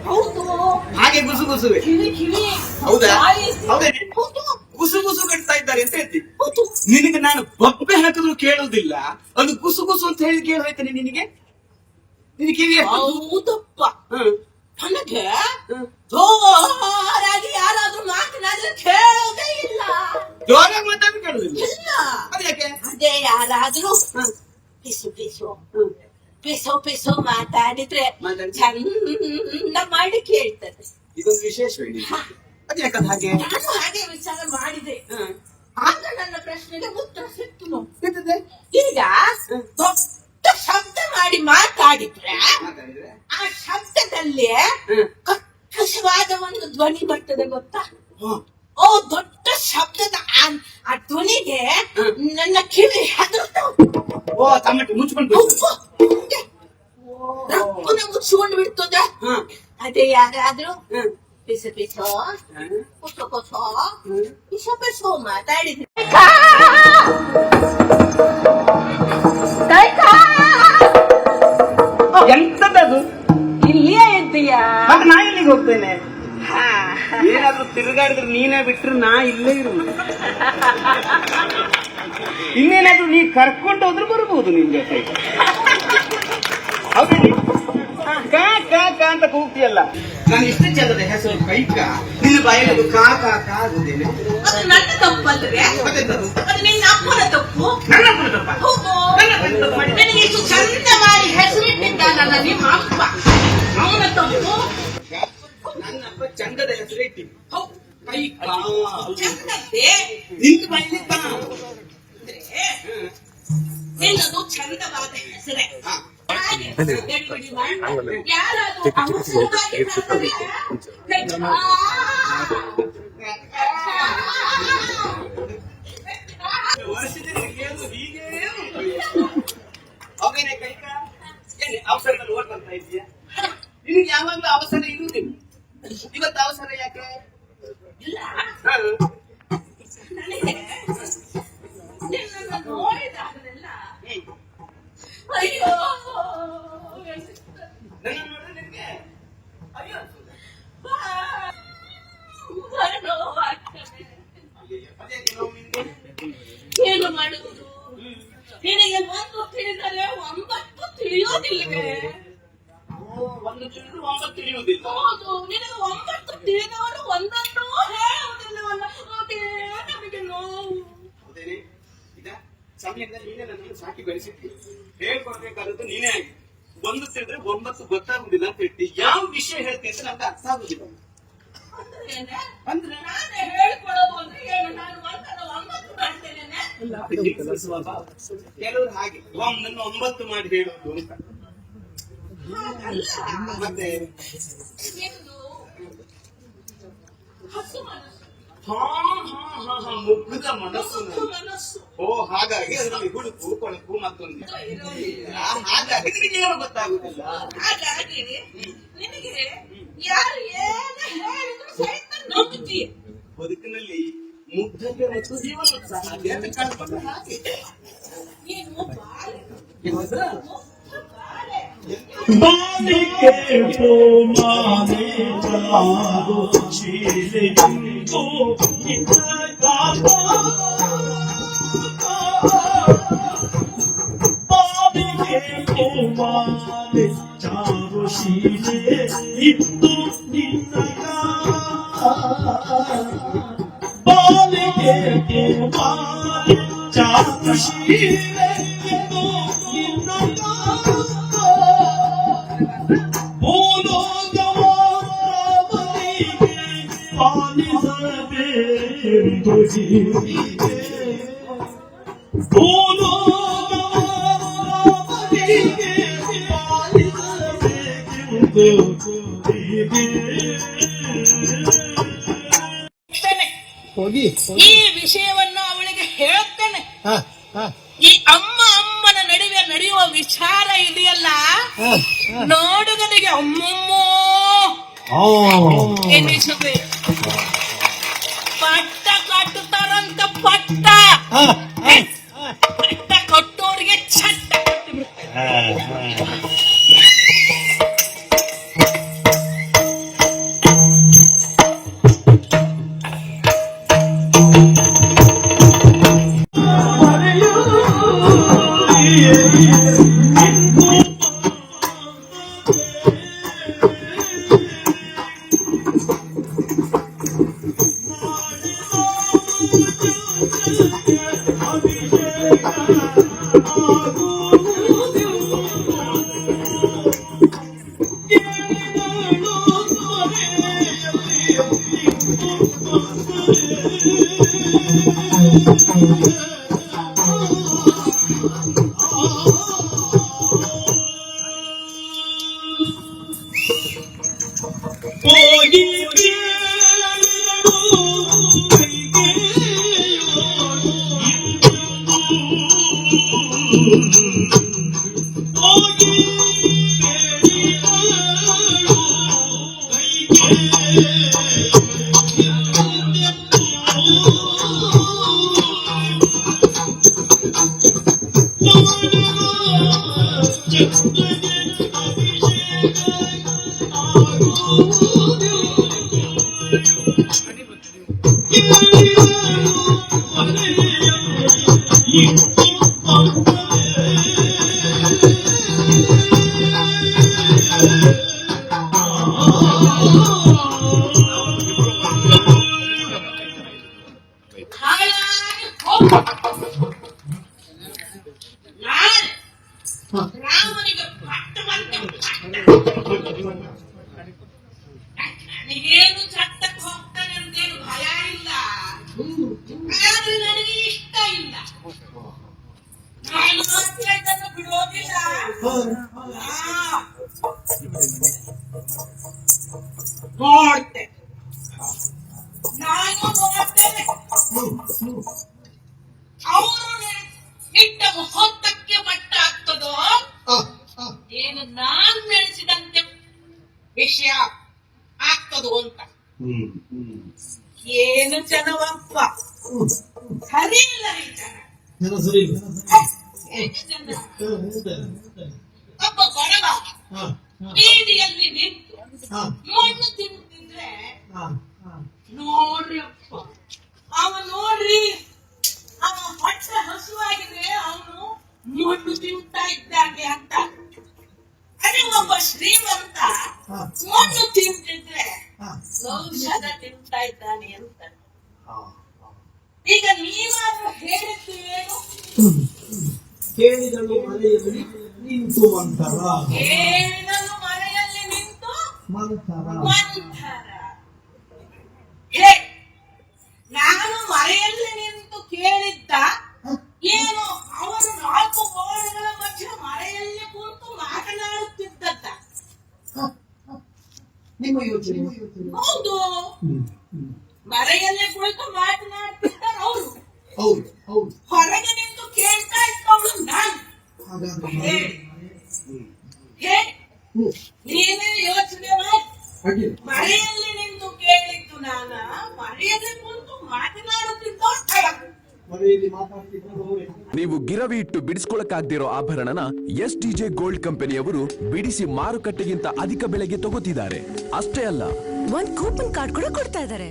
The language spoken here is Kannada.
ಹೌದು, ಹಾಗೆ ಗುಸು ಗುಸುವೆ. ಕಿವಿ ಹೌದಾ? ಹೌದೇ? ಹೌದು ಗುಸು ಗುಸು ಕಟ್ತಾ ಇದ್ದಾರೆ ಅಂತ ಹೇಳ್ತಿ. ಹೌದು. ನಿನಗೆ ನಾನು ಬೊಬ್ಬೆ ಹಾಕಿದ್ರು ಕೇಳುವುದಿಲ್ಲ, ಅದು ಗುಸು ಗುಸು ಅಂತ ಹೇಳಿ ಕೇಳೋಯ್ತಾನೆ ನಿನಗೆ? ನಿನಗೆ ಕಿವಿ ಹೌದಪ್ಪ, ನನಗೆ ಜೋರಾಗಿ ಯಾರಾದ್ರೂ ಮಾತನಾಡಿದ್ರೆ ಕೇಳೋದೇ ಇಲ್ಲ. ಜೋರಾಗಿ ಮಾತಾಡಿ ಕೇಳುದಿಲ್ಲ? ಇಲ್ಲ. ಅದ್ಯಾಕೆ? ಅದೇ ಯಾರಾದ್ರೂ ಪಿಸು ಪಿಸು ಪಿಸೋ ಪಿಸೋ ಮಾತಾಡಿದ್ರೆ ಚಂದ ಮಾಡಿ ಕೇಳ್ತದೆ. ಇದೊಂದು ವಿಶೇಷವೇಳಿ. ಅದ್ಯಾಕಂತ ಹಾಗೆ? ನಾನು ಹಾಗೆ ವಿಚಾರ ಮಾಡಿದೆ, ಆಗ ನನ್ನ ಪ್ರಶ್ನೆಗೆ ಉತ್ತರ ಸಿಕ್ತು. ಈಗ ದೊಡ್ಡ ಶಬ್ದ ಮಾಡಿ ಮಾತಾಡಿದ್ರೆ ಆ ಶಬ್ದದಲ್ಲಿ ಕರ್ಕಶವಾದ ಒಂದು ಧ್ವನಿ ಬರ್ತದೆ, ಗೊತ್ತಾ? ಓ, ದೊಡ್ಡ ಶಬ್ದದ ಆ ಧ್ವನಿಗೆ ನನ್ನ ಕಿವಿ ಹೆದರ್ತಾವ. ಓ, ತಮ್ಮಟ್ಟಿ ಮುಚ್ಕೊಂಡು ರಪ್ಪನ ಮುಚ್ಚಿಕೊಂಡು ಬಿಡ್ತದೆ. ಅದೇ ಯಾರಾದ್ರೂ ಪಿಸ ಪಿಸೋ ಕೊಸೋ ಕೊಸೋ ಪಿಸ ಪಿಸೋ ಮಾತಾಡಿದ್ರೆ ಎಂತದದು? ಇಲ್ಲಿಯೇ ಇದ್ದೀಯಾ? ಮತ್ತೆ ನಾ ಇಲ್ಲಿಗೆ ಹೋಗ್ತೇನೆ. ಏನಾದ್ರೂ ತಿರುಗಾಡಿದ್ರೆ ನೀನೇ ಬಿಟ್ರೆ ನಾ ಇಲ್ಲೇ ಇರುವುದು. ಇನ್ನೇನಾದ್ರೂ ನೀ ಕರ್ಕೊಂಡು ಹೋದ್ರೆ ಬರ್ಬೋದು ನಿನ್ ಜೊತೆ. ಹೌದೇನಿ? ಕಾ ಕಾ ಕಾ ಅಂತ ಕೂಗ್ತೀಯಲ್ಲ, ನಾನು ಇಷ್ಟ ಚಂದದ ಹೆಸರು ಕೈಕ, ನಿನ್ನ ಬಾಯಲ್ಲಿ ಕಾ ಕಾ ಕಾ ಆಗುದೇನೆ. ಅದು ನನ್ನ ತಪ್ಪಲ್ವೇ? ಮತ್ತೆಂತದು? ಅದು ನಿನ್ನ ಅಪ್ಪನ ತಪ್ಪು. ನನ್ನ ಅಪ್ಪನ ತಪ್ಪ? ಹೌದು. ನನ್ನ ಅಪ್ಪನ ತಪ್ಪು ಮಾಡಿ ನನಗೆ ಇಷ್ಟು ಚಂದ ಮಾಡಿ ಹೆಸರಿಟ್ಟಿದ್ದಾನಲ್ಲ ನಿಮ್ಮ ಅಪ್ಪ, ಅವನ ತಪ್ಪು. ನನ್ನಪ್ಪ ಚಂದದ ಹೆಸರು ಇಟ್ಟಿನಿ. ಹೌದು, ಕೈಕ. ಚಂದದ್ದೇ ನಿನ್ನ ಬಾಯಲ್ಲಿ ಕಾ ನಿನ್ನದು ಚಂದವಾದ ಹೆಸರೇ. ಯಾರಾದ್ರೂ ಅವಸರವಾಗಿ ಅವನೇ ಕೈಕ. ಅವಸರದಲ್ಲಿ ಓಡ್ ಬರ್ತಾ ಇದೆಯಾ? ನಿನಗೆ ಯಾವಾಗಲೂ ಅವಸರ ಇರುವುದಿಲ್ಲ. ಇವತ್ತು ಅವಸರ ಯಾಕೆ? ಇಲ್ಲ, ನನಗೆ ನಿನ್ನನ್ನು ನೋಡಿದಾಗಲೆಲ್ಲ ಅಯ್ಯೋ ನನ್ನ ನೋಡಿದ್ರೆ ನಿನಗೆ ಅಯ್ಯೋ ನೋವಾಗ್ತದೆ. ಅದೇಕೆ ನೋವು ನಿನಗೆ? ಏನು ಮಾಡುವುದು? ನಿನಗೆ ಒಂದು ತಿಳಿದರೆ 9 ತಿಳಿಯೋದಿಲ್ಲವೇ? ಒಂದು ತಿಳಿದು 9 ತಿಳಿಯುವುದಿಲ್ಲ. ಹೌದು, ನಿನಗೆ 9 ತಿಳಿದವರು ಒಂದನ್ನೂ ಹೇಳುವುದಿಲ್ಲವಲ್ಲ, ಅದೇ ನನಗೆ ನೋವು. ಹೌದೇನೆ? ಈಗ ಸಮಯದಲ್ಲಿ ನೀನೇ ನನ್ನನ್ನು ಸಾಕಿ ಬೆಳೆಸಿದ್ದಿ, ಹೇಳ್ಕೊಡ್ಬೇಕಾದದ್ದು ನೀನೇ ಆಗಿ. ಒಂದು ತಿಳಿದ್ರೆ 9 ಗೊತ್ತಾಗುದಿಲ್ಲ ಅಂತ ಹೇಳ್ತಿ. ಯಾವ ವಿಷಯ ಹೇಳ್ತಿ ಅಂತ ನಮ್ಗೆ ಅರ್ಥ ಆಗುದಿಲ್ಲ. ಅಂದ್ರೆ ನಾನೇ ಹೇಳ್ಕೊಡೋದು ಅಂದ್ರೆ ಏನು? ನಾನು 9 ಮಾಡ್ತೇನೆ. ಕೆಲವರು ಹಾಗೆ ಒಂದನ್ನು 9 ಮಾಡಿ ಹೇಳುವುದು ಅಂತ. ಮತ್ತೆ ಹಸು ಮನಸ್ಸು. ಮುಗ್ಧ ಮನಸ್ಸು. ಮನಸ್ಸು ಓ, ಹಾಗಾಗಿ ಅದರಲ್ಲಿ ಹುಡುಕು ಕೊಳಕು ಮತ್ತೊಂದು. ಹಾಗಾಗಿ ನಿನಗೆ ಏನು ಗೊತ್ತಾಗುದಿಲ್ಲ. ಹಾಗಾಗಿ ನಿನಗೆ ಯಾರು ಏನು ಹೇಳಿದ್ರು ಸಹಿತ ನಂಬುತ್ತೀಯ. ಬದುಕಿನಲ್ಲಿ ಮುಗ್ಧತೆ ಮತ್ತು ಜೀವನೋತ್ಸಾಹ ಅಂತ ಕಳ್ಕೊಂಡ್ರೆ ಹಾಗೆ. ನೀನು ಬಾಳೆ. बालिके को माने जागो चीले तो इतना बालिके को माने जागो चीले इतना बालिके को माने जागो चीले ಹೋಗಿ ಈ ವಿಷಯವನ್ನು ಅವಳಿಗೆ ಹೇಳುತ್ತೇನೆ. ಈ ಅಮ್ಮನ ನಡುವೆ ನಡೆಯುವ ವಿಚಾರ ಇದೆಯಲ್ಲ, ನೋಡುಗನಿಗೆ ಅಮ್ಮಮ್ಮೋ ಎನ್ನಿಸುತ್ತೆ. ಪಟ್ಟ ಕಟ್ಟುತ್ತಾರಂತ ಪಟ್ಟ ಕಟ್ಟೋರಿಗೆ ಚಟ್ಟ ಕಟ್ಟಿ ಬಿಡ್ತಾರೆ. ಹಾಳಾಗಿ ಹೋಗು. ನಾಳೆ ರಾಮನಿಗೆ ಪಟ್ಟವಂತೆ ನನಗೇನು ಚಟ್ಟಕ್ಕೆ ಹೋಗ್ತಾನೆ ಅಂತೇನು ಭಯ ಇಲ್ಲ, ಆದ್ರೆ ನನಗೆ ಇಷ್ಟ ಇಲ್ಲ. ನಾನು ಮತ್ತೆ ಇದನ್ನು ಬಿಡೋದಿಲ್ಲ. ನೋಡ್ತೆ, ನಾನು ನೋಡ್ತೇನೆ. ಅವರು ಇಟ್ಟ ಮುಹೂರ್ತಕ್ಕೆ ಮಟ್ಟ ಆಗ್ತದೋ ಏನು ನಾನ್ ನೆನೆಸಿದಂತೆ ವಿಷಯ ಆಗ್ತದೋ ಅಂತ. ಏನು ಜನವಪ್ಪ, ಸರಿ ಇಲ್ಲ ಈ ಜನ. ಏನು ಜನ? ಒಬ್ಬ ಬಡವ ಬೀದಿಯಲ್ಲಿ ನಿಂತು ಮಣ್ಣು ತಿಂತಿದ್ರೆ ನೋಡ್ರಿ ಅಪ್ಪ, ಅವ ನೋಡ್ರಿ, ಅವ ಹೊಟ್ಟೆ ಹಸುವಾಗಿದೆ, ಅವನು ಮಣ್ಣು ತಿಂತಾ ಇದ್ದಾನೆ ಅಂತ. ಅದೇ ಒಬ್ಬ ಶ್ರೀಮಂತ ಮಣ್ಣು ತಿಂತಿದ್ರೆ ಔಷಧ ತಿಂತಾ ಇದ್ದಾನೆ ಅಂತ. ಈಗ ನೀವಾದ್ರೂ ಹೇಳಿದ್ದು ಏನು? ಕೇಳಿದಳು ಮಳೆಯಲ್ಲಿ ನಿಂತು ಮಂಥರ. ಕೇಳಿದಳು ಮಳೆಯಲ್ಲಿ ನಿಂತು ಮಂಥರ. ಮಂಥರ. ಹೇ, ನಾನು ಮರೆಯಲ್ಲಿ ನಿಂತು ಕೇಳಿದ್ದ ಏನು? ಅವರು 4 ಗೋಡೆಗಳ ಮಧ್ಯೆ ಮರೆಯಲ್ಲಿ ಕುಳಿತು ಮಾತನಾಡುತ್ತಿದ್ದದ್ದ. ನಿಮ್ಮ ಯೋಚನೆ. ಹೌದು, ಮರೆಯಲ್ಲಿ ಕುಳಿತು ಮಾತನಾಡುತ್ತಿದ್ದರು ಅವರು. ಹೌದು ಹೌದು. ಹೊರಗೆ ನಿಂತು ಕೇಳ್ತಾ ಇದ್ದವಳು ನಾನು. ಹಾಗಾದ್ರೆ ಹೇಳಿ, ನೀವೇ ಯೋಚನೆ ಮಾಡಿ. ಮರೆಯಲ್ಲಿ ನಿಂತು ಕೇಳಿದ್ದು ನಾನ, ಮರೆಯಲ್ಲಿ ಕುಳಿತು ಮಾತನಾಡುತ್ತಿದ್ದ ಮಳೆಯಲ್ಲಿ ಮಾತಾಡ್ತಿದ್ರು. ನೀವು ಗಿರವಿ ಇಟ್ಟು ಬಿಡಿಸ್ಕೊಳಕ್ಕಾಗ್ದಿರೋ ಆಭರಣನ STJ ಗೋಲ್ಡ್ ಕಂಪನಿಯವರು ಬಿಡಿಸಿ ಮಾರುಕಟ್ಟೆಗಿಂತ ಅಧಿಕ ಬೆಲೆಗೆ ತಗೋತಿದ್ದಾರೆ. ಅಷ್ಟೇ ಅಲ್ಲ, ಒಂದ್ ಕೂಪನ್ ಕಾರ್ಡ್ ಕೂಡ ಕೊಡ್ತಾ ಇದ್ದಾರೆ.